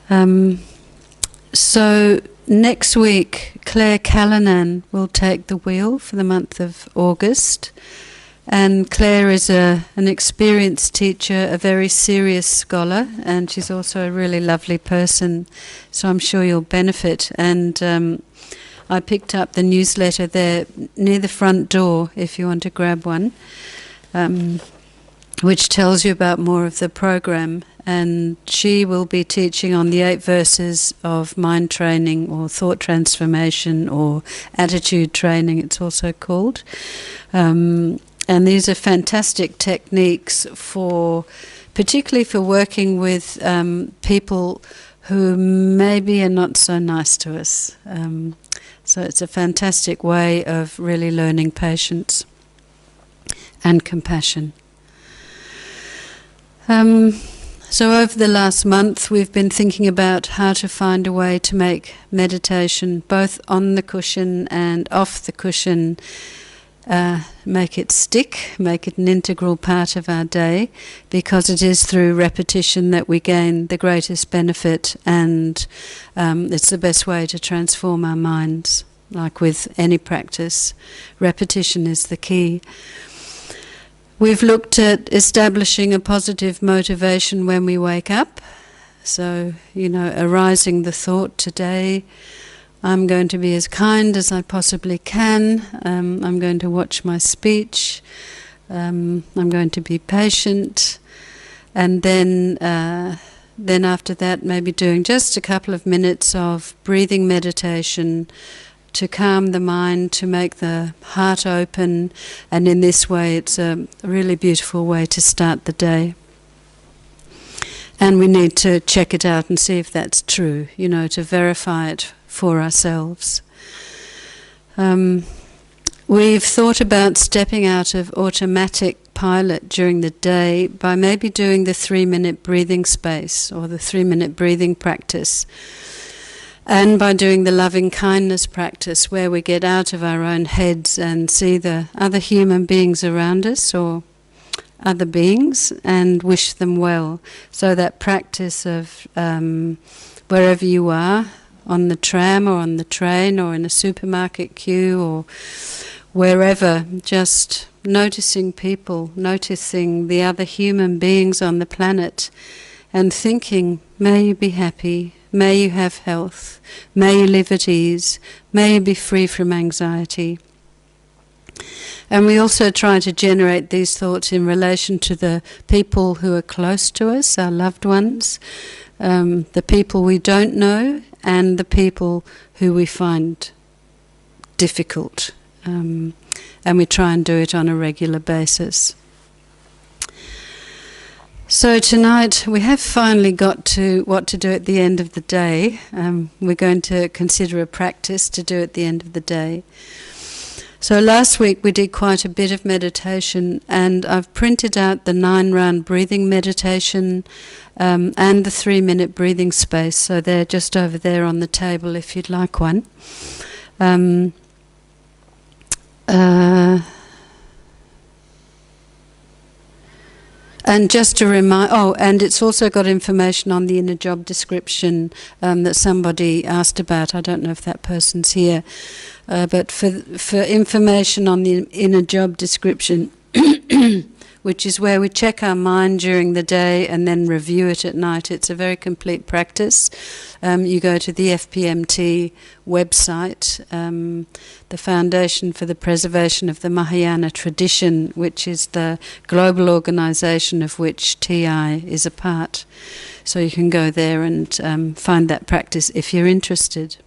So next week, Claire Callanan will take the wheel for the month of August. And Claire is an experienced teacher, a very serious scholar, and she's also a really lovely person, so I'm sure you'll benefit. And I picked up the newsletter there near the front door if you want to grab one, which tells you about more of the program. And she will be teaching on the 8 verses of mind training or thought transformation or attitude training, it's also called. And these are fantastic techniques particularly for working with people who maybe are not so nice to us. So it's a fantastic way of really learning patience and compassion. So over the last month we've been thinking about how to find a way to make meditation both on the cushion and off the cushion, make it stick, make it an integral part of our day, because it is through repetition that we gain the greatest benefit, and it's the best way to transform our minds. Like with any practice, repetition is the key. We've looked at establishing a positive motivation when we wake up. So, arising the thought, today I'm going to be as kind as I possibly can. I'm going to watch my speech. I'm going to be patient. And then after that, maybe doing just a couple of minutes of breathing meditation to calm the mind, to make the heart open. And in this way, it's a really beautiful way to start the day. And we need to check it out and see if that's true, to verify it for ourselves. We've thought about stepping out of automatic pilot during the day by maybe doing the 3-minute breathing space or the 3-minute breathing practice, and by doing the loving kindness practice where we get out of our own heads and see the other human beings around us or other beings and wish them well. So that practice of wherever you are, on the tram or on the train or in a supermarket queue or wherever, just noticing people, noticing the other human beings on the planet and thinking, may you be happy, may you have health, may you live at ease, may you be free from anxiety. And we also try to generate these thoughts in relation to the people who are close to us, our loved ones, the people we don't know, and the people who we find difficult. And we try and do it on a regular basis. So tonight we have finally got to what to do at the end of the day. We're going to consider a practice to do at the end of the day. So last week we did quite a bit of meditation, and I've printed out the 9-round breathing meditation and the 3-minute breathing space, so they're just over there on the table if you'd like one. And just to remind, and it's also got information on the inner job description that somebody asked about. I don't know if that person's here, but for information on the inner job description, which is where we check our mind during the day and then review it at night. It's a very complete practice. You go to the FPMT website, the Foundation for the Preservation of the Mahayana Tradition, which is the global organisation of which TI is a part. So you can go there and find that practice if you're interested.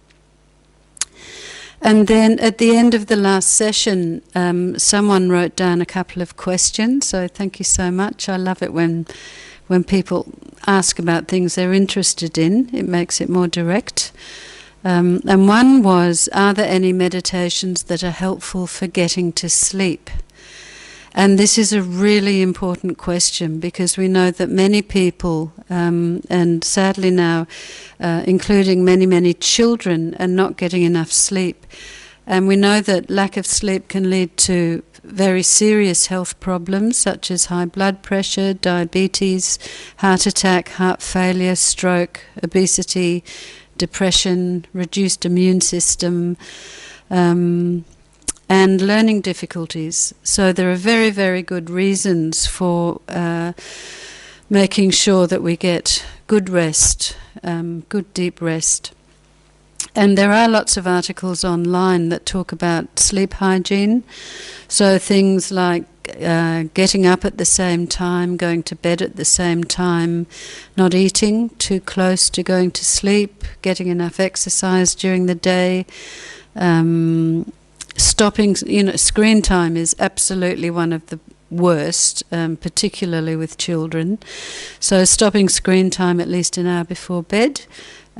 And then at the end of the last session, someone wrote down a couple of questions, so thank you so much. I love it when people ask about things they're interested in. It makes it more direct. And one was, are there any meditations that are helpful for getting to sleep? And this is a really important question, because we know that many people, and sadly now including many, many children, are not getting enough sleep. And we know that lack of sleep can lead to very serious health problems such as high blood pressure, diabetes, heart attack, heart failure, stroke, obesity, depression, reduced immune system, and learning difficulties. So there are very, very good reasons for making sure that we get good rest, good deep rest. And there are lots of articles online that talk about sleep hygiene. So things like getting up at the same time, going to bed at the same time, not eating too close to going to sleep, getting enough exercise during the day, stopping, screen time is absolutely one of the worst, particularly with children. So stopping screen time at least an hour before bed,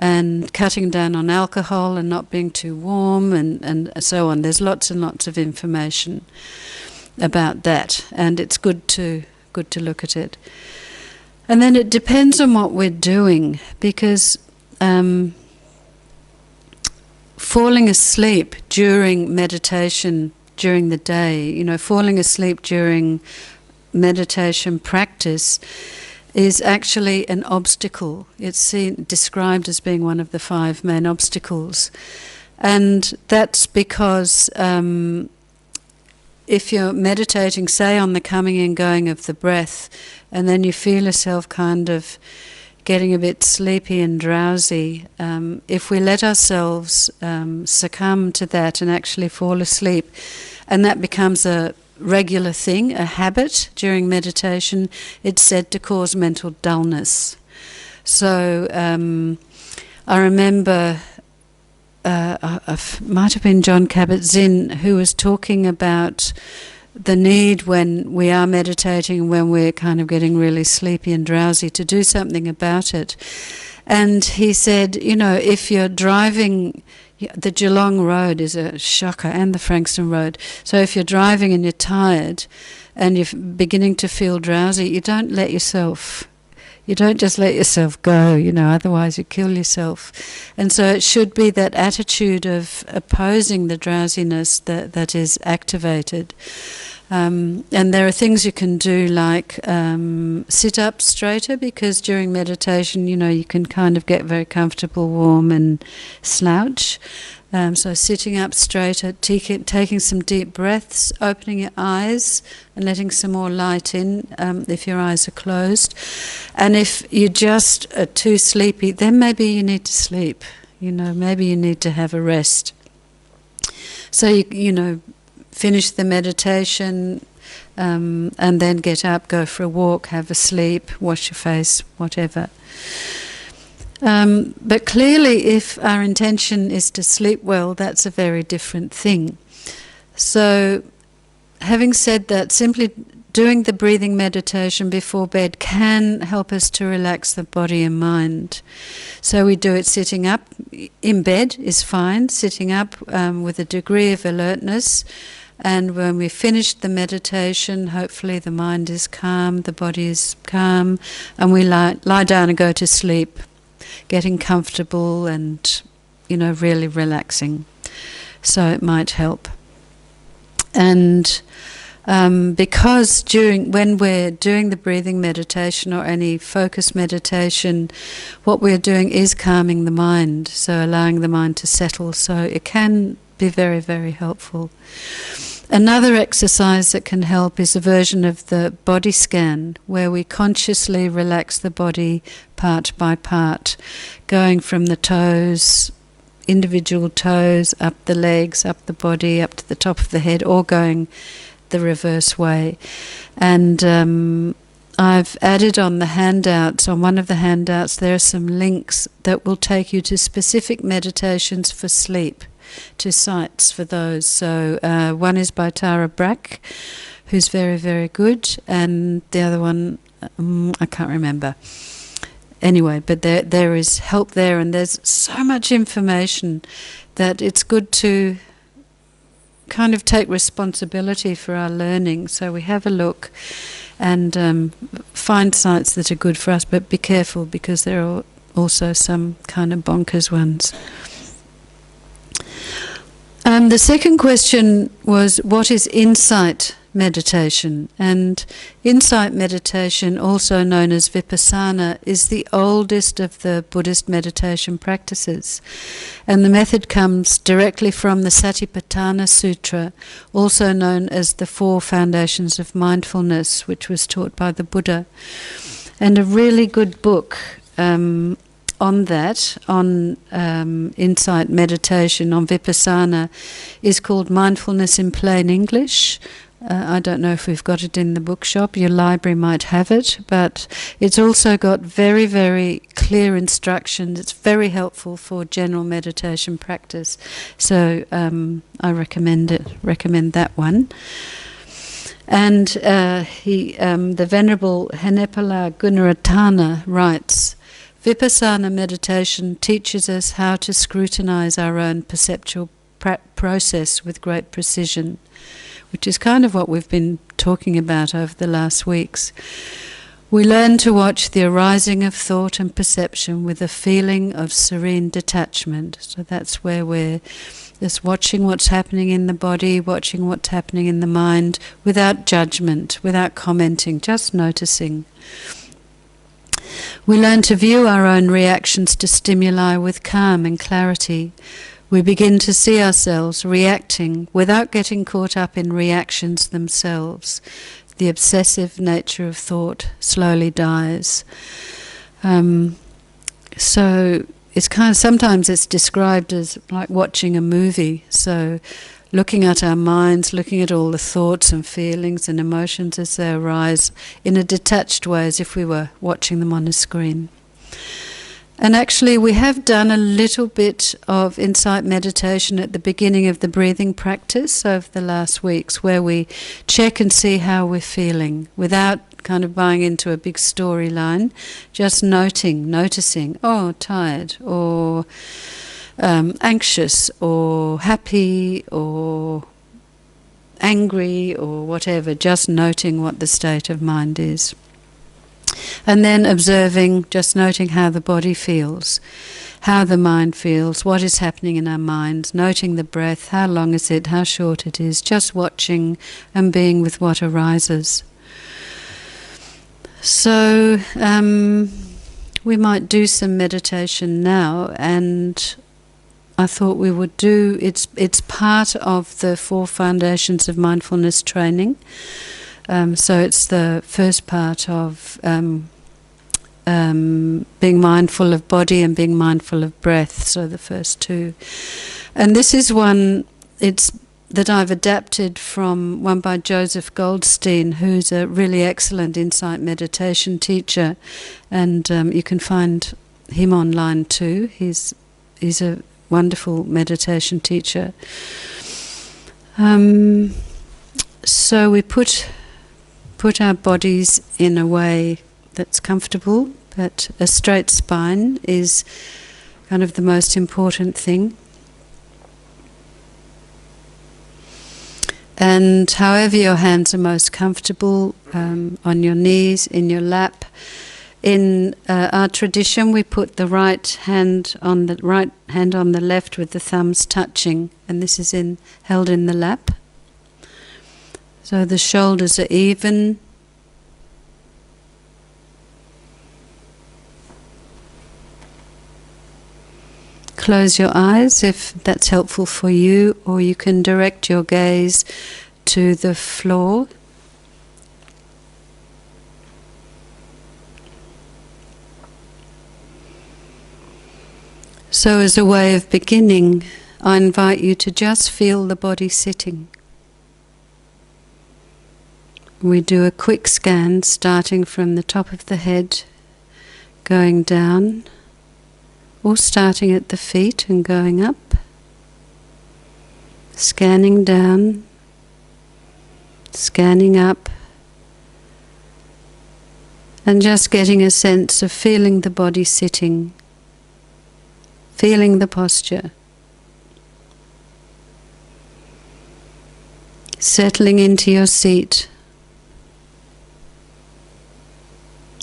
and cutting down on alcohol and not being too warm, and so on. There's lots and lots of information about that, and it's good to look at it. And then it depends on what we're doing, because falling asleep during meditation during the day, falling asleep during meditation practice is actually an obstacle. It's described as being one of the 5 main obstacles. And that's because if you're meditating, say, on the coming and going of the breath, and then you feel yourself kind of getting a bit sleepy and drowsy, if we let ourselves succumb to that and actually fall asleep, and that becomes a regular thing, a habit during meditation, it's said to cause mental dullness. So I remember might have been John Kabat-Zinn who was talking about the need when we are meditating, when we're kind of getting really sleepy and drowsy, to do something about it. And he said, if you're driving, the Geelong Road is a shocker, and the Frankston Road. So if you're driving and you're tired and you're beginning to feel drowsy, you don't just let yourself go, otherwise you kill yourself. And so it should be that attitude of opposing the drowsiness that is activated. And there are things you can do, like sit up straighter, because during meditation, you can kind of get very comfortable, warm and slouch. So sitting up straighter, taking some deep breaths, opening your eyes and letting some more light in if your eyes are closed. And if you just are too sleepy, then maybe you need to sleep. Maybe you need to have a rest. So you finish the meditation and then get up, go for a walk, have a sleep, wash your face, whatever. But clearly, if our intention is to sleep well, that's a very different thing. So, having said that, simply doing the breathing meditation before bed can help us to relax the body and mind. So we do it sitting up. In bed is fine, sitting up with a degree of alertness. And when we've finished the meditation, hopefully the mind is calm, the body is calm, and we lie down and go to sleep, getting comfortable and, really relaxing. So it might help. And because when we're doing the breathing meditation or any focus meditation, what we're doing is calming the mind, so allowing the mind to settle. So it can be very, very helpful. Another exercise that can help is a version of the body scan, where we consciously relax the body part by part, going from the toes, individual toes, up the legs, up the body, up to the top of the head, or going the reverse way. And I've added on the handouts, on one of the handouts, there are some links that will take you to specific meditations for sleep, to sites for those. So one is by Tara Brach, who's very, very good, and the other one, I can't remember. Anyway, but there is help there, and there's so much information that it's good to kind of take responsibility for our learning. So we have a look and find sites that are good for us, but be careful, because there are also some kind of bonkers ones. The second question was, what is insight meditation? And insight meditation, also known as vipassana, is the oldest of the Buddhist meditation practices. And the method comes directly from the Satipatthana Sutra, also known as the Four Foundations of Mindfulness, which was taught by the Buddha. And a really good book on that, on insight meditation, on vipassana, is called Mindfulness in Plain English. I don't know if we've got it in the bookshop. Your library might have it, but it's also got very, very clear instructions. It's very helpful for general meditation practice. So I recommend that one. And the Venerable Henepala Gunaratana writes, Vipassana meditation teaches us how to scrutinize our own perceptual process with great precision, which is kind of what we've been talking about over the last weeks. We learn to watch the arising of thought and perception with a feeling of serene detachment. So that's where we're just watching what's happening in the body, watching what's happening in the mind, without judgment, without commenting, just noticing. We learn to view our own reactions to stimuli with calm and clarity. We begin to see ourselves reacting without getting caught up in reactions themselves. The obsessive nature of thought slowly dies. So it's kind of, sometimes it's described as like watching a movie. So looking at our minds, looking at all the thoughts and feelings and emotions as they arise in a detached way, as if we were watching them on a screen. And actually we have done a little bit of insight meditation at the beginning of the breathing practice over the last weeks, where we check and see how we're feeling without kind of buying into a big storyline, just noticing, oh, tired, or anxious, or happy, or angry, or whatever, just noting what the state of mind is. And then observing, just noting how the body feels, how the mind feels, what is happening in our minds, noting the breath, how long is it, how short it is, just watching and being with what arises. So we might do some meditation now, and I thought we would do, it's part of the Four Foundations of Mindfulness training. So it's the first part of being mindful of body and being mindful of breath, so the first two. And this is one that I've adapted from one by Joseph Goldstein, who's a really excellent insight meditation teacher, and you can find him online too. He's a wonderful meditation teacher. So we put our bodies in a way that's comfortable, but a straight spine is kind of the most important thing. And however your hands are most comfortable, on your knees, in your lap. In our tradition, we put the right hand on the left with the thumbs touching, and this is held in the lap. So the shoulders are even. Close your eyes if that's helpful for you, or you can direct your gaze to the floor. So as a way of beginning, I invite you to just feel the body sitting. We do a quick scan starting from the top of the head, going down, or starting at the feet and going up, scanning down, scanning up, and just getting a sense of feeling the body sitting, feeling the posture, settling into your seat,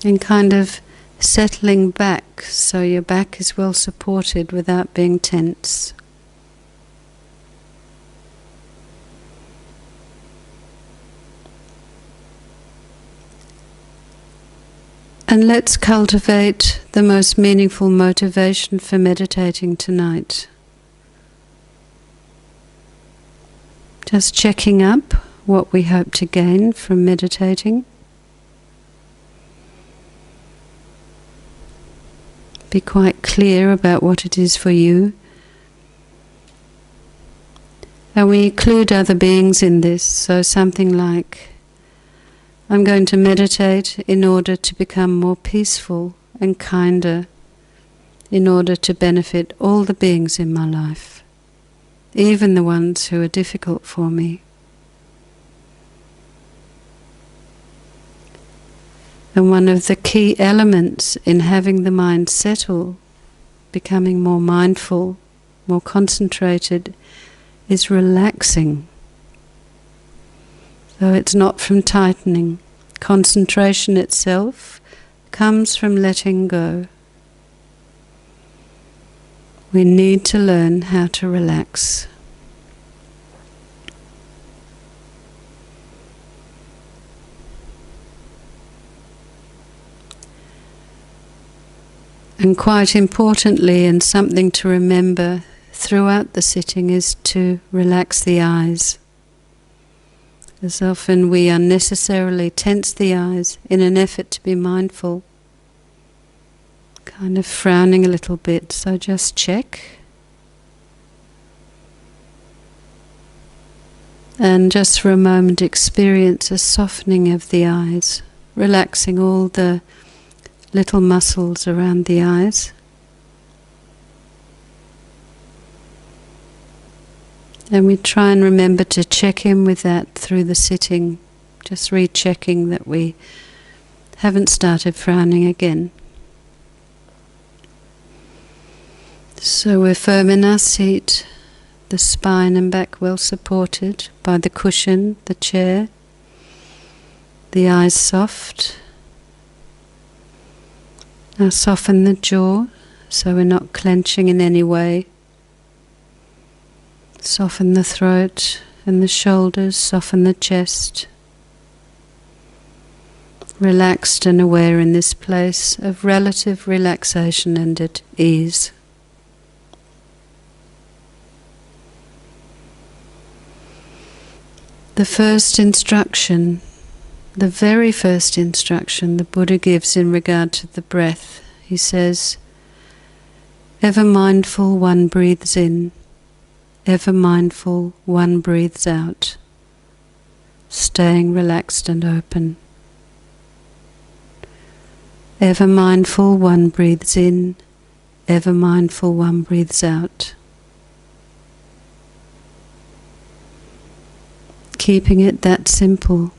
and kind of settling back so your back is well supported without being tense. And let's cultivate the most meaningful motivation for meditating tonight. Just checking up what we hope to gain from meditating. Be quite clear about what it is for you. And we include other beings in this, so something like, I'm going to meditate in order to become more peaceful and kinder, in order to benefit all the beings in my life, even the ones who are difficult for me. And one of the key elements in having the mind settle, becoming more mindful, more concentrated, is relaxing. So it's not from tightening. Concentration itself comes from letting go. We need to learn how to relax. And quite importantly, and something to remember throughout the sitting, is to relax the eyes. As often we unnecessarily tense the eyes in an effort to be mindful, kind of frowning a little bit, so just check. And just for a moment experience a softening of the eyes, relaxing all the little muscles around the eyes. And we try and remember to check in with that through the sitting, just rechecking that we haven't started frowning again. So we're firm in our seat, the spine and back well supported by the cushion, the chair, the eyes soft. Now soften the jaw so we're not clenching in any way. Soften the throat and the shoulders, soften the chest. Relaxed and aware in this place of relative relaxation and at ease. The first instruction, the very first instruction the Buddha gives in regard to the breath, he says, ever mindful one breathes in, ever mindful one breathes out, staying relaxed and open. Ever mindful one breathes in, ever mindful one breathes out. Keeping it that simple.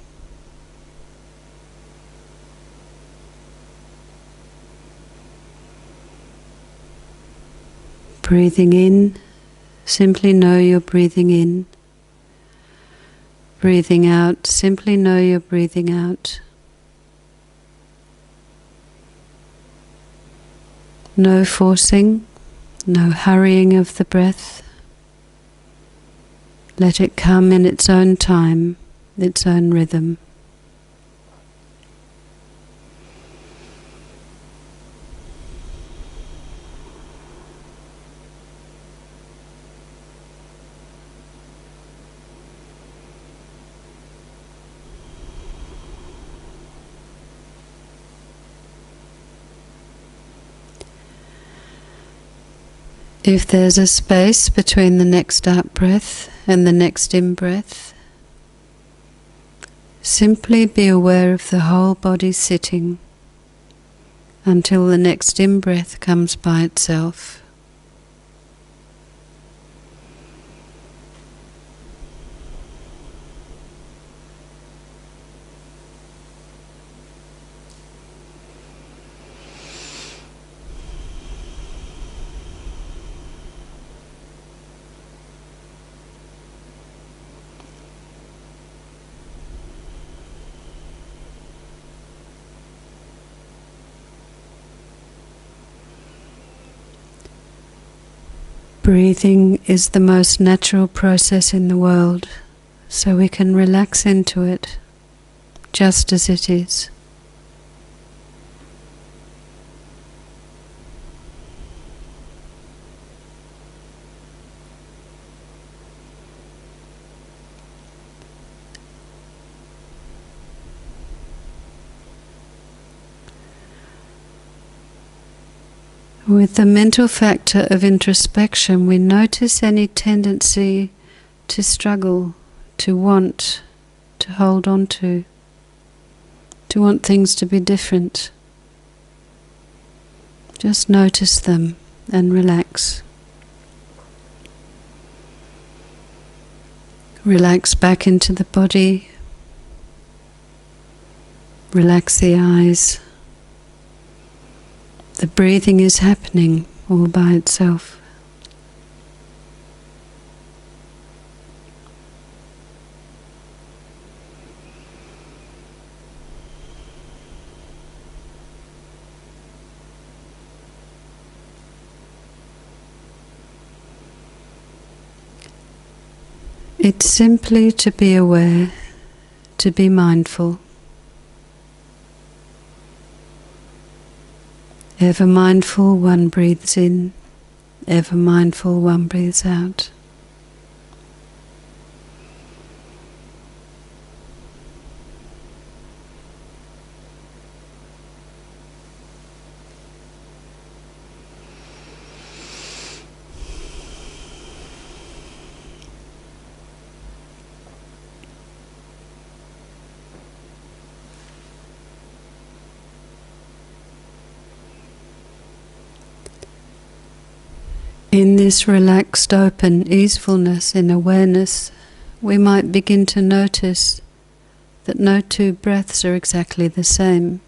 Breathing in, simply know you're breathing in. Breathing out, simply know you're breathing out. No forcing, no hurrying of the breath. Let it come in its own time, its own rhythm. If there's a space between the next out breath and the next in breath, simply be aware of the whole body sitting until the next in breath comes by itself. Breathing is the most natural process in the world, so we can relax into it, just as it is. With the mental factor of introspection, we notice any tendency to struggle, to want, to hold on to want things to be different. Just notice them and relax. Relax back into the body. Relax the eyes. The breathing is happening all by itself. It's simply to be aware, to be mindful. Ever mindful, one breathes in. Ever mindful, one breathes out. In this relaxed, open easefulness in awareness, we might begin to notice that no two breaths are exactly the same.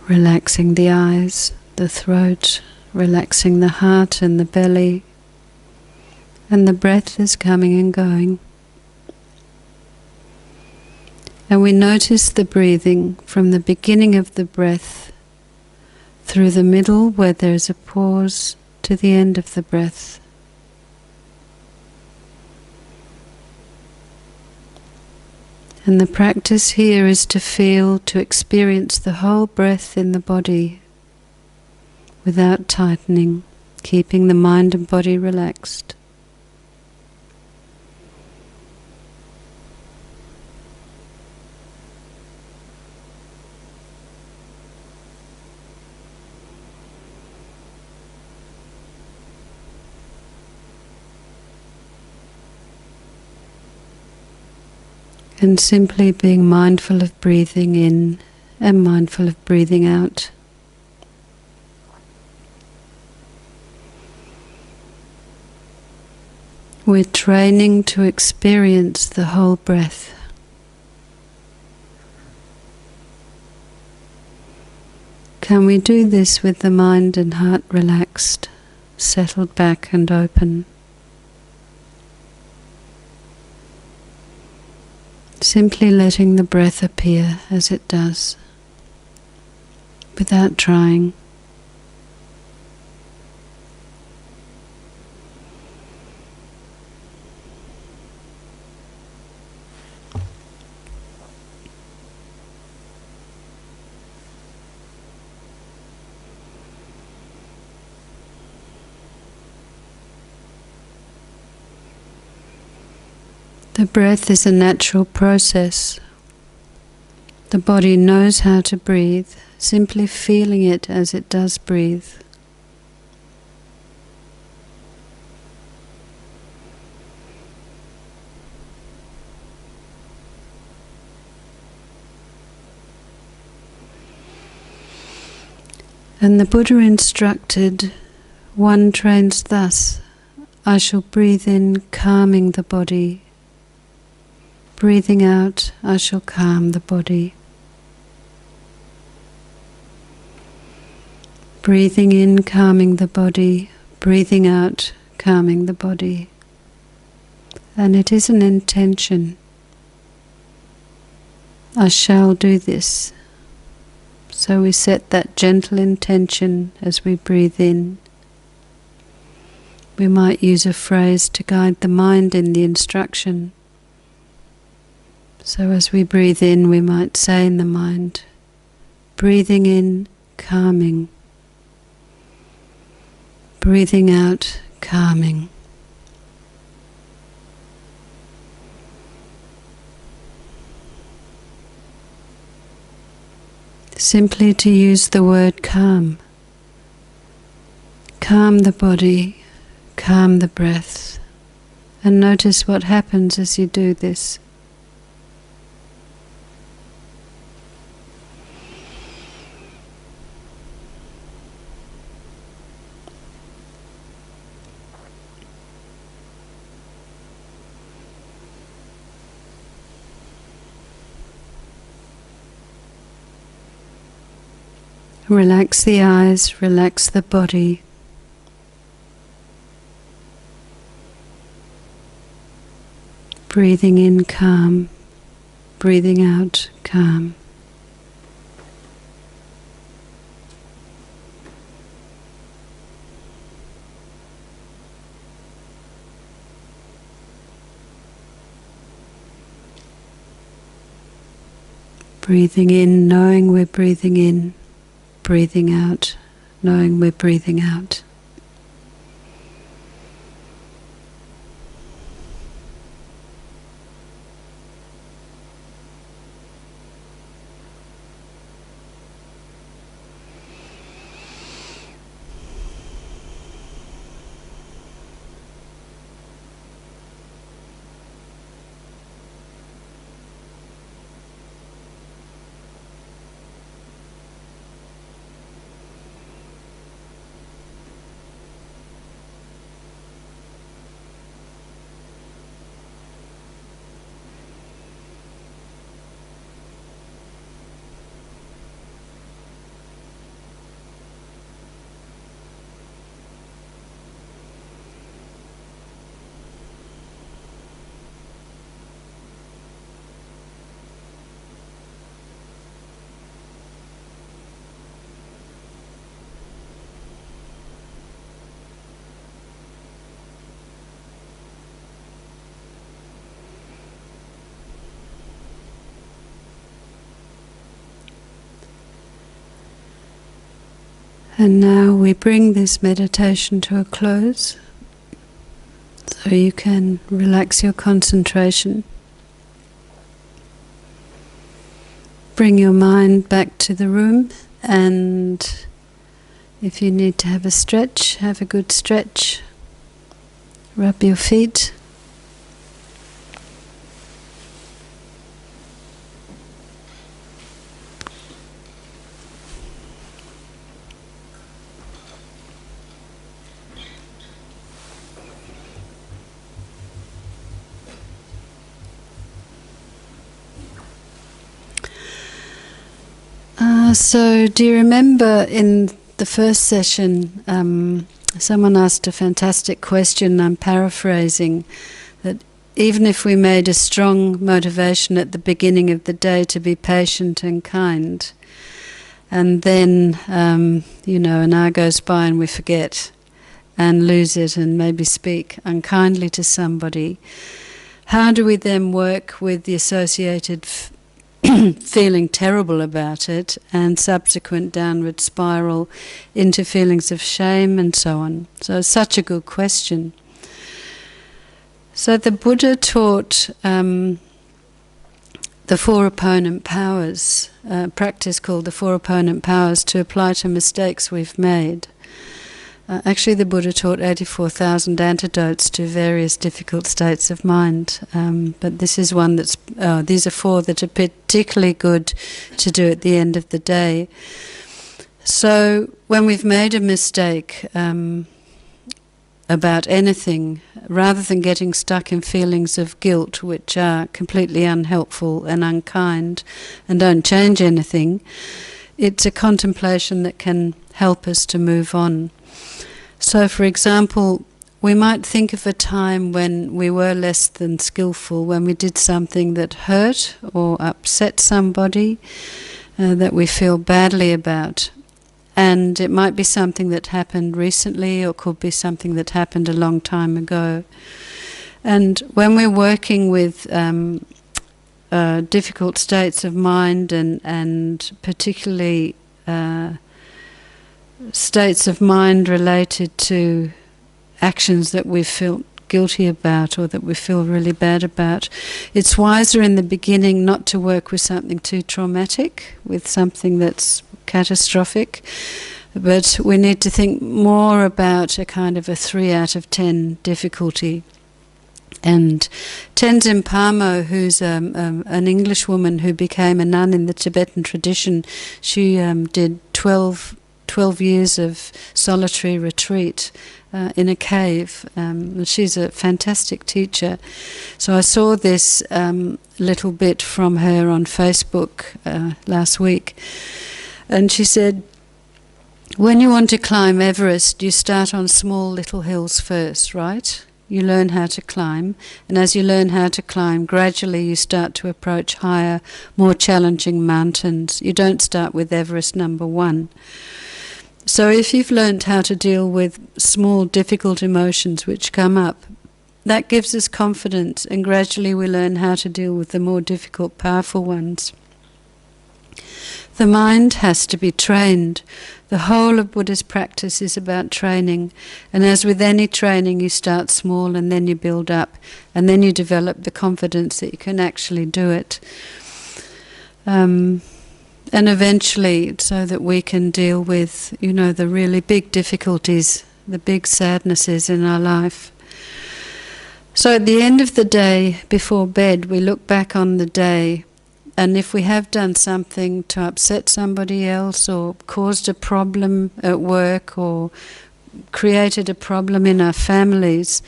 Relaxing the eyes, the throat, relaxing the heart and the belly, and the breath is coming and going. And we notice the breathing from the beginning of the breath through the middle where there is a pause to the end of the breath. And the practice here is to feel, to experience the whole breath in the body without tightening, keeping the mind and body relaxed. And simply being mindful of breathing in and mindful of breathing out. We're training to experience the whole breath. Can we do this with the mind and heart relaxed, settled back and open? Simply letting the breath appear as it does, without trying. The breath is a natural process. The body knows how to breathe, simply feeling it as it does breathe. And the Buddha instructed, one trains thus: I shall breathe in, calming the body. Breathing out, I shall calm the body. Breathing in, calming the body. Breathing out, calming the body. And it is an intention. I shall do this. So we set that gentle intention as we breathe in. We might use a phrase to guide the mind in the instruction. So as we breathe in, we might say in the mind, breathing in, calming. Breathing out, calming. Simply to use the word calm. Calm the body, calm the breath, and notice what happens as you do this. Relax the eyes, relax the body. Breathing in calm, breathing out calm. Breathing in, knowing we're breathing in. Breathing out, knowing we're breathing out. And now we bring this meditation to a close, so you can relax your concentration. Bring your mind back to the room, and if you need to have a stretch, have a good stretch. Rub your feet. So do you remember in the first session, someone asked a fantastic question, I'm paraphrasing, that even if we made a strong motivation at the beginning of the day to be patient and kind, and then, an hour goes by and we forget and lose it and maybe speak unkindly to somebody, how do we then work with the associated feeling terrible about it and subsequent downward spiral into feelings of shame and so on? So such a good question. So the Buddha taught the four opponent powers, a practice called the four opponent powers, to apply to mistakes we've made. Actually, the Buddha taught 84,000 antidotes to various difficult states of mind, but this is one that's, these are four that are particularly good to do at the end of the day. So when we've made a mistake about anything, rather than getting stuck in feelings of guilt, which are completely unhelpful and unkind and don't change anything, it's a contemplation that can help us to move on. So, for example, we might think of a time when we were less than skillful, when we did something that hurt or upset somebody, that we feel badly about. And it might be something that happened recently, or could be something that happened a long time ago. And when we're working with difficult states of mind, and particularly states of mind related to actions that we feel guilty about or that we feel really bad about, it's wiser in the beginning not to work with something too traumatic, with something that's catastrophic, but we need to think more about a kind of a 3 out of 10 difficulty. And Tenzin Palmo, who's an English woman who became a nun in the Tibetan tradition, she did 12 years of solitary retreat in a cave. She's a fantastic teacher. So I saw this little bit from her on Facebook last week. And she said, when you want to climb Everest, you start on small little hills first, right? You learn how to climb, and as you learn how to climb, gradually you start to approach higher, more challenging mountains. You don't start with Everest number 1. So if you've learnt how to deal with small, difficult emotions which come up, that gives us confidence, and gradually we learn how to deal with the more difficult, powerful ones. The mind has to be trained. The whole of Buddhist practice is about training, and as with any training, you start small and then you build up, and then you develop the confidence that you can actually do it. And eventually, so that we can deal with, the really big difficulties, the big sadnesses in our life. So at the end of the day, before bed, we look back on the day, and if we have done something to upset somebody else, or caused a problem at work, or created a problem in our families,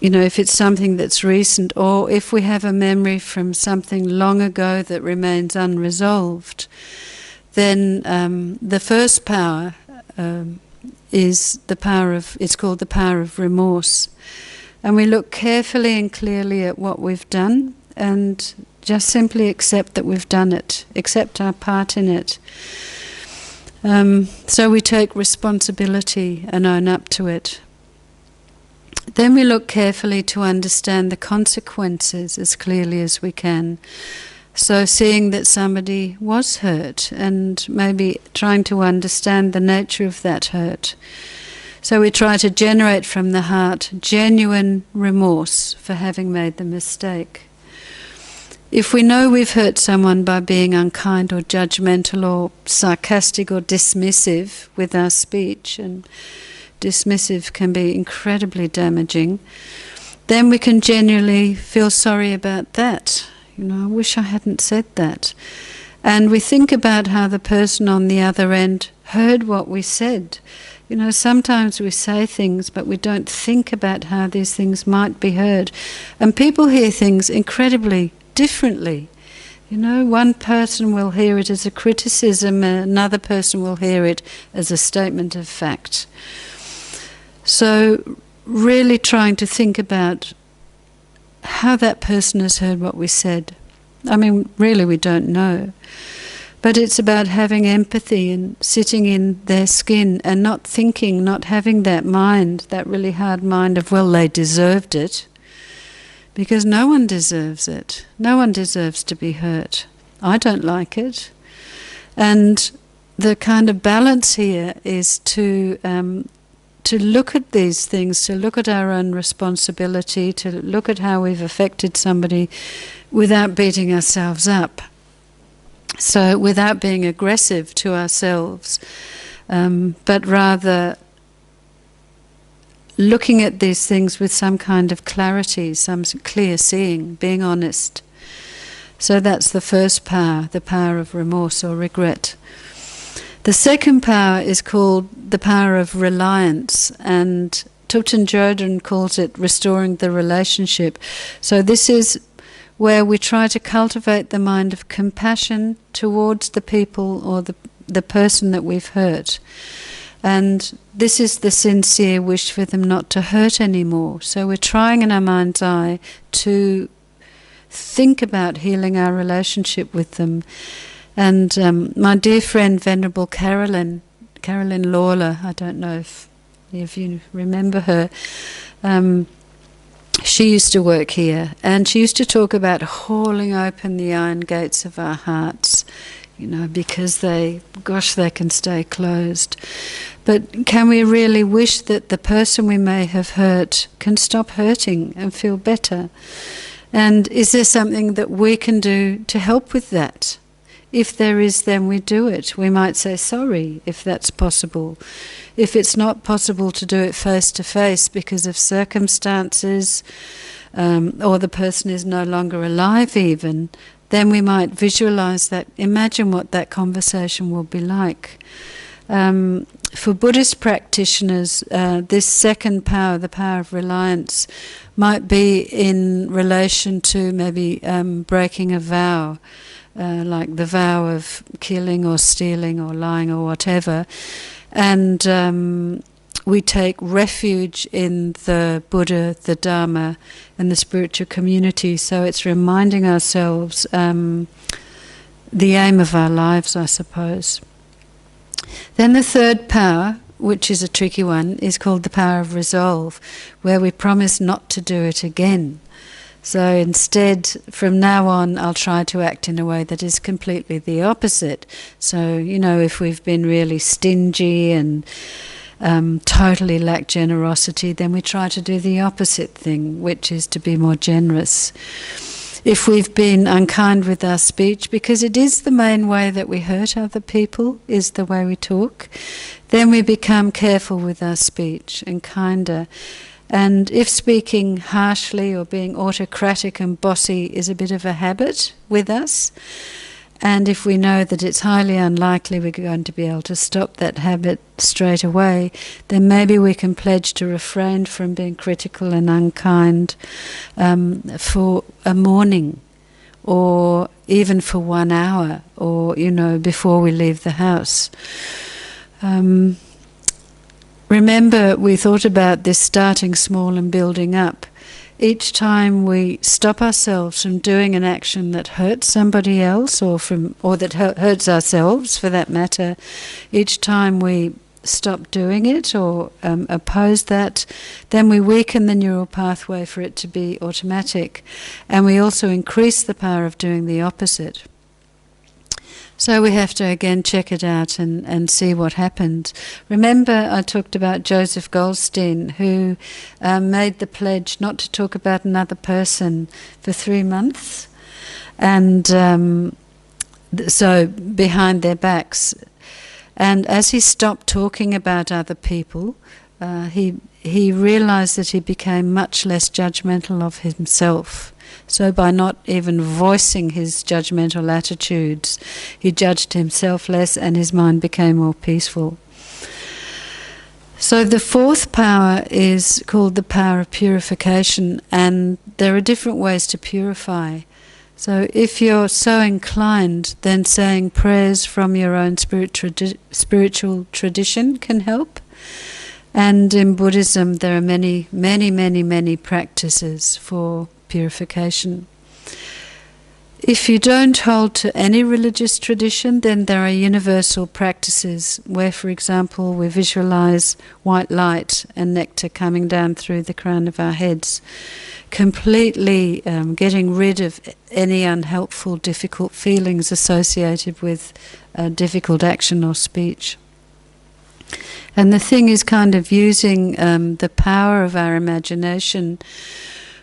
if it's something that's recent, or if we have a memory from something long ago that remains unresolved, then the first power is the power of, it's called the power of remorse. And we look carefully and clearly at what we've done, and just simply accept that we've done it, accept our part in it. So we take responsibility and own up to it. Then we look carefully to understand the consequences as clearly as we can. So seeing that somebody was hurt, and maybe trying to understand the nature of that hurt. So we try to generate from the heart genuine remorse for having made the mistake. If we know we've hurt someone by being unkind or judgmental or sarcastic or dismissive with our speech, and dismissive can be incredibly damaging, then we can genuinely feel sorry about that. I wish I hadn't said that. And we think about how the person on the other end heard what we said. Sometimes we say things, but we don't think about how these things might be heard. And people hear things incredibly differently. One person will hear it as a criticism, another person will hear it as a statement of fact. So really trying to think about how that person has heard what we said. Really we don't know. But it's about having empathy and sitting in their skin and not thinking, not having that mind, that really hard mind of, well, they deserved it. Because no one deserves it. No one deserves to be hurt. I don't like it. And the kind of balance here is to look at these things, to look at our own responsibility, to look at how we've affected somebody without beating ourselves up. So without being aggressive to ourselves, but rather looking at these things with some kind of clarity, some clear seeing, being honest. So that's the first power, the power of remorse or regret. The second power is called the power of reliance, and Thupten Jodhan calls it restoring the relationship. So this is where we try to cultivate the mind of compassion towards the people or the person that we've hurt. And this is the sincere wish for them not to hurt anymore. So we're trying in our mind's eye to think about healing our relationship with them. And my dear friend, Venerable Carolyn Lawler, I don't know if any of you remember her, she used to work here, and she used to talk about hauling open the iron gates of our hearts, because they can stay closed. But can we really wish that the person we may have hurt can stop hurting and feel better? And is there something that we can do to help with that? If there is, then we do it. We might say sorry, if that's possible. If it's not possible to do it face to face because of circumstances, or the person is no longer alive even, then we might visualize that, imagine what that conversation will be like. For Buddhist practitioners, this second power, the power of reliance, might be in relation to maybe breaking a vow, like the vow of killing or stealing or lying or whatever. And we take refuge in the Buddha, the Dharma, and the spiritual community. So it's reminding ourselves the aim of our lives, I suppose. Then the third power, which is a tricky one, is called the power of resolve, where we promise not to do it again. So instead, from now on, I'll try to act in a way that is completely the opposite. So, if we've been really stingy and totally lack generosity, then we try to do the opposite thing, which is to be more generous. If we've been unkind with our speech, because it is the main way that we hurt other people, is the way we talk, then we become careful with our speech and kinder. And if speaking harshly or being autocratic and bossy is a bit of a habit with us, and if we know that it's highly unlikely we're going to be able to stop that habit straight away, then maybe we can pledge to refrain from being critical and unkind for a morning, or even for 1 hour, or, before we leave the house. Remember, we thought about this starting small and building up. Each time we stop ourselves from doing an action that hurts somebody else, or that hurts ourselves for that matter, each time we stop doing it or oppose that, then we weaken the neural pathway for it to be automatic, and we also increase the power of doing the opposite. So we have to again check it out and see what happens. Remember, I talked about Joseph Goldstein, who made the pledge not to talk about another person for 3 months, and so behind their backs. And as he stopped talking about other people, he realized that he became much less judgmental of himself. So by not even voicing his judgmental attitudes, he judged himself less and his mind became more peaceful. So the fourth power is called the power of purification, and there are different ways to purify. So if you're so inclined, then saying prayers from your own spiritual tradition can help. And in Buddhism there are many, many, many, many practices for purification. If you don't hold to any religious tradition, then there are universal practices where, for example, we visualize white light and nectar coming down through the crown of our heads, completely getting rid of any unhelpful, difficult feelings associated with difficult action or speech. And the thing is kind of using the power of our imagination,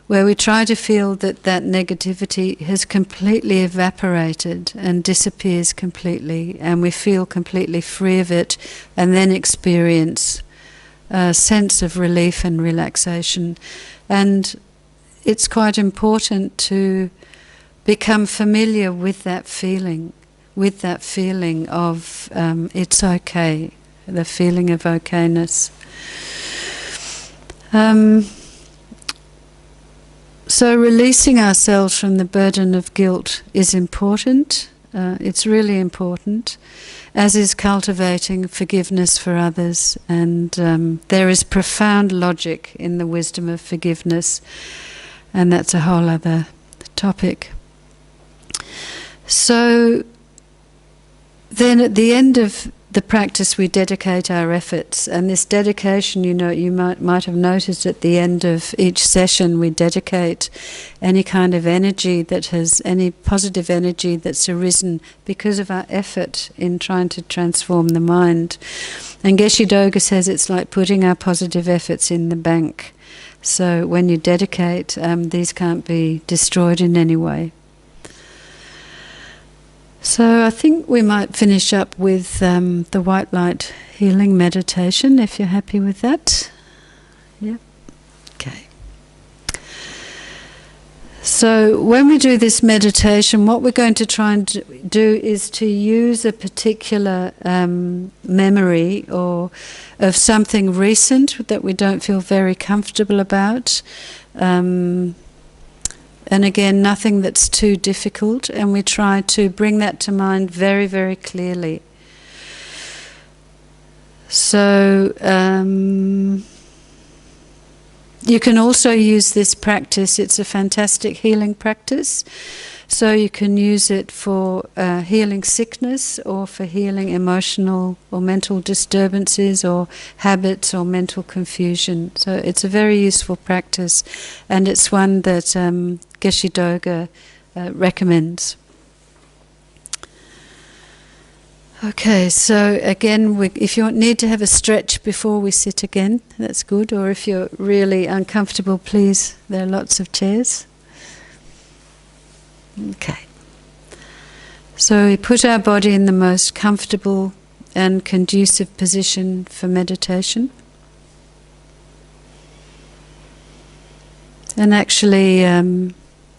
where we try to feel that that negativity has completely evaporated and disappears completely, and we feel completely free of it, and then experience a sense of relief and relaxation. And it's quite important to become familiar with that feeling of it's okay, the feeling of okayness. So releasing ourselves from the burden of guilt is important. It's really important, as is cultivating forgiveness for others. And there is profound logic in the wisdom of forgiveness, and that's a whole other topic. So then at the end of the practice we dedicate our efforts, and this dedication, you might have noticed at the end of each session we dedicate any kind of energy any positive energy that's arisen because of our effort in trying to transform the mind. And Geshe Doga says it's like putting our positive efforts in the bank. So when you dedicate, these can't be destroyed in any way. So I think we might finish up with the white light healing meditation, if you're happy with that. Yeah? Okay. So when we do this meditation, what we're going to try and do is to use a particular memory or of something recent that we don't feel very comfortable about. And again, nothing that's too difficult, and we try to bring that to mind very, very clearly. So you can also use this practice. It's a fantastic healing practice. So you can use it for healing sickness, or for healing emotional or mental disturbances or habits or mental confusion. So it's a very useful practice, and it's one that Geshe Doga recommends. Okay, so again, if you need to have a stretch before we sit again, that's good. Or if you're really uncomfortable, please, there are lots of chairs. Okay. So we put our body in the most comfortable and conducive position for meditation. And actually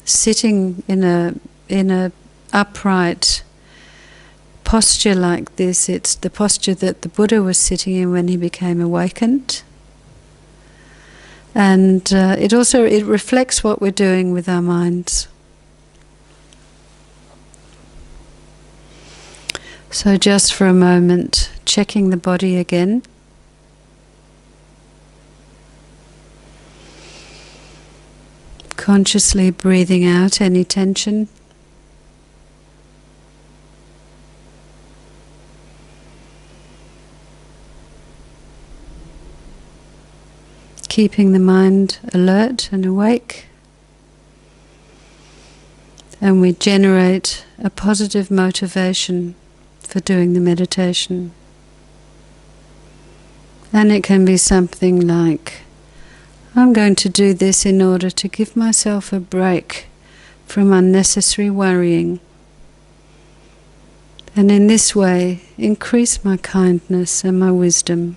sitting in a upright posture like this, it's the posture that the Buddha was sitting in when he became awakened. And it reflects what we're doing with our minds. So just for a moment, checking the body again. Consciously breathing out any tension. Keeping the mind alert and awake. And we generate a positive motivation for doing the meditation. And it can be something like, I'm going to do this in order to give myself a break from unnecessary worrying, and in this way increase my kindness and my wisdom.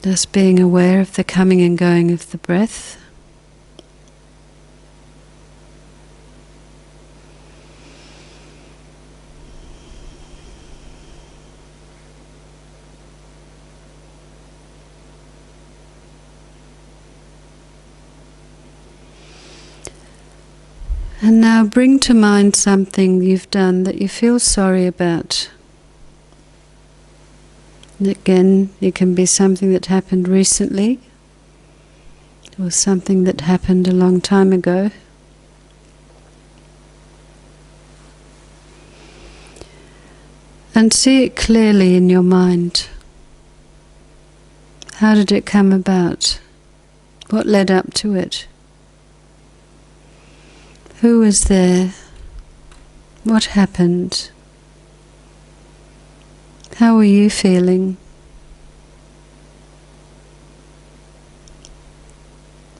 Just being aware of the coming and going of the breath. And now bring to mind something you've done that you feel sorry about. And again, it can be something that happened recently, or something that happened a long time ago. And see it clearly in your mind. How did it come about? What led up to it? Who was there? What happened? How were you feeling?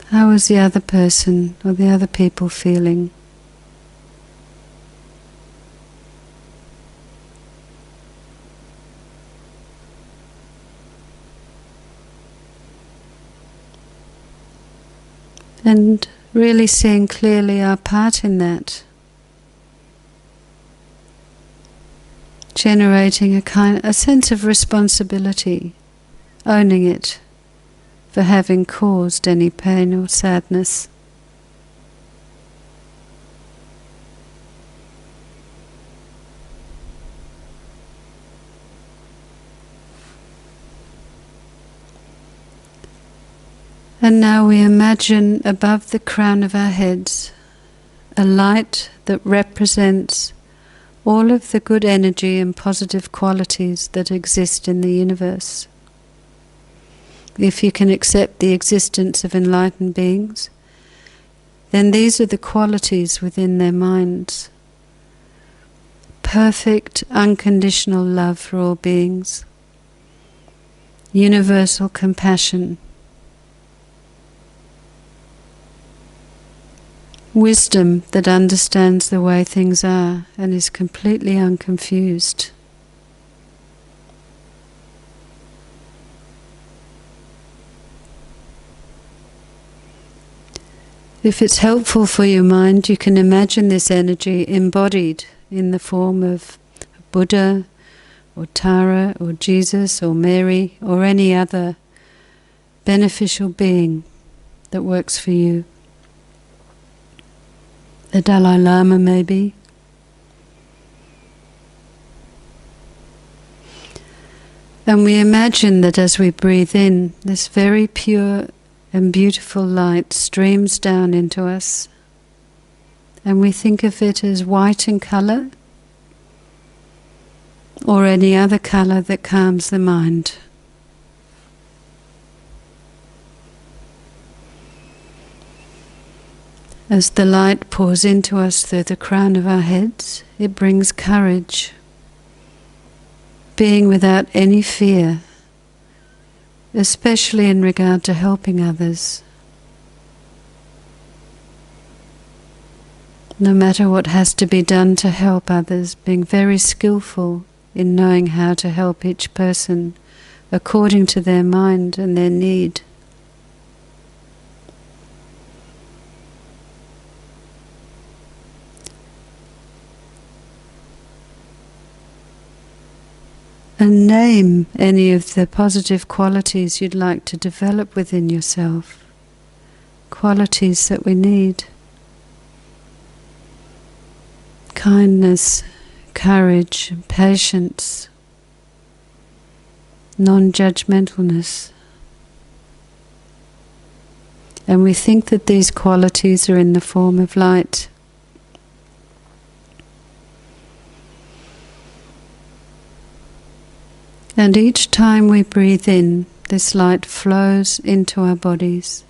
How was the other person or the other people feeling? And really seeing clearly our part in that. Generating a sense of responsibility, owning it for having caused any pain or sadness. And now we imagine above the crown of our heads a light that represents all of the good energy and positive qualities that exist in the universe. If you can accept the existence of enlightened beings, then these are the qualities within their minds. Perfect, unconditional love for all beings. Universal compassion. Wisdom that understands the way things are and is completely unconfused. If it's helpful for your mind, you can imagine this energy embodied in the form of Buddha, or Tara, or Jesus, or Mary, or any other beneficial being that works for you. The Dalai Lama, maybe. And we imagine that as we breathe in, this very pure and beautiful light streams down into us, and we think of it as white in colour, or any other colour that calms the mind. As the light pours into us through the crown of our heads, it brings courage, being without any fear, especially in regard to helping others. No matter what has to be done to help others, being very skillful in knowing how to help each person according to their mind and their need. And name any of the positive qualities you'd like to develop within yourself. Qualities that we need. Kindness, courage, patience, non-judgmentalness. And we think that these qualities are in the form of light. And each time we breathe in, this light flows into our bodies.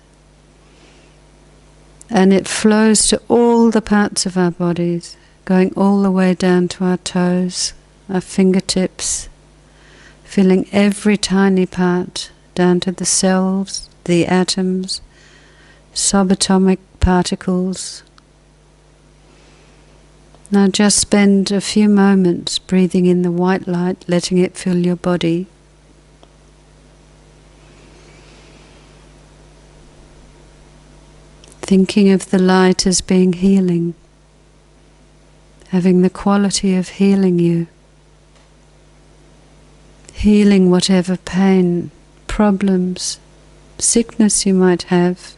And it flows to all the parts of our bodies, going all the way down to our toes, our fingertips, filling every tiny part, down to the cells, the atoms, subatomic particles. Now just spend a few moments breathing in the white light, letting it fill your body. Thinking of the light as being healing, having the quality of healing you, healing whatever pain, problems, sickness you might have,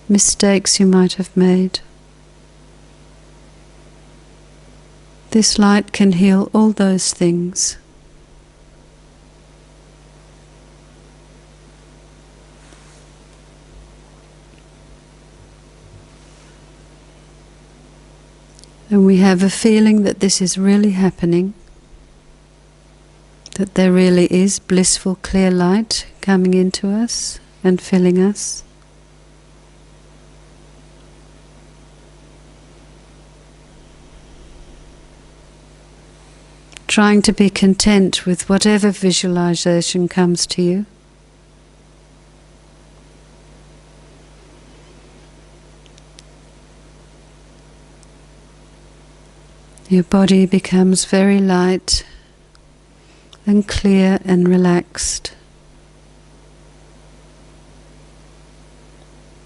mistakes you might have made. This light can heal all those things. And we have a feeling that this is really happening, that there really is blissful, clear light coming into us and filling us. Trying to be content with whatever visualization comes to you. Your body becomes very light and clear and relaxed.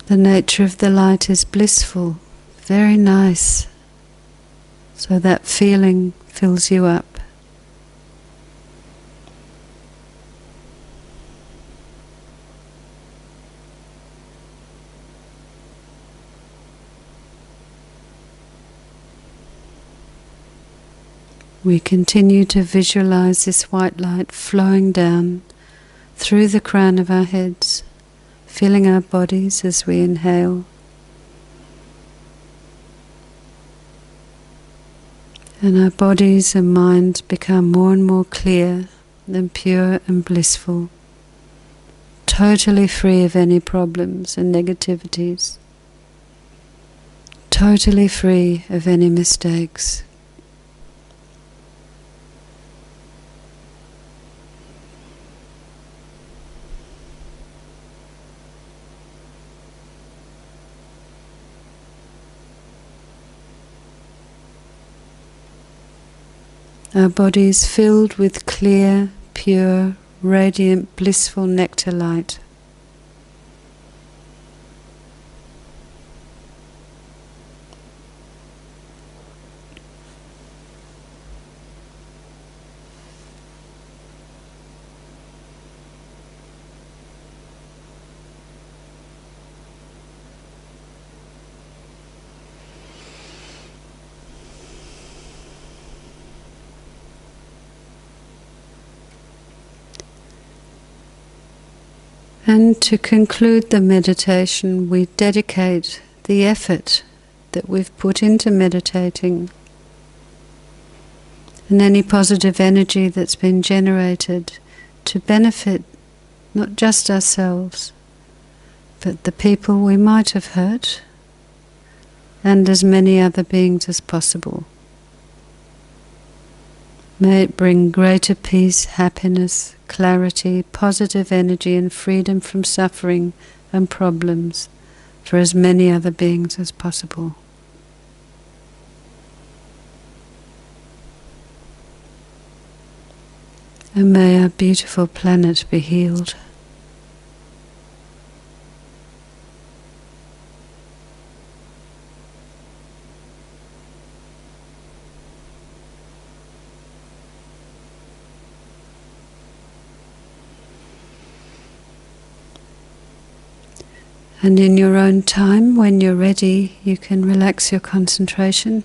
The nature of the light is blissful, very nice, so that feeling fills you up. We continue to visualize this white light flowing down through the crown of our heads, filling our bodies as we inhale, And our bodies and minds become more and more clear and pure and blissful, totally free of any problems and negativities, totally free of any mistakes. Our bodies filled with clear, pure, radiant, blissful nectar light. And to conclude the meditation, we dedicate the effort that we've put into meditating and any positive energy that's been generated to benefit not just ourselves, but the people we might have hurt and as many other beings as possible. May it bring greater peace, happiness, clarity, positive energy and freedom from suffering and problems for as many other beings as possible. And may our beautiful planet be healed. And in your own time, when you're ready, you can relax your concentration.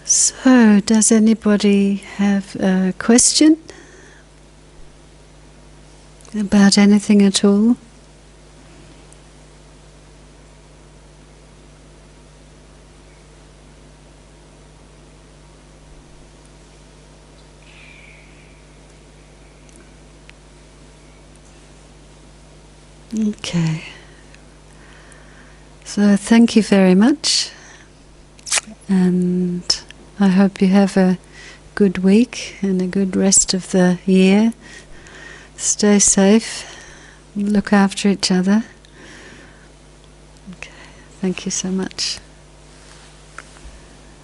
So, does anybody have a question about anything at all? Okay. So, thank you very much. And I hope you have a good week and a good rest of the year. Stay safe, look after each other. Okay, thank you so much.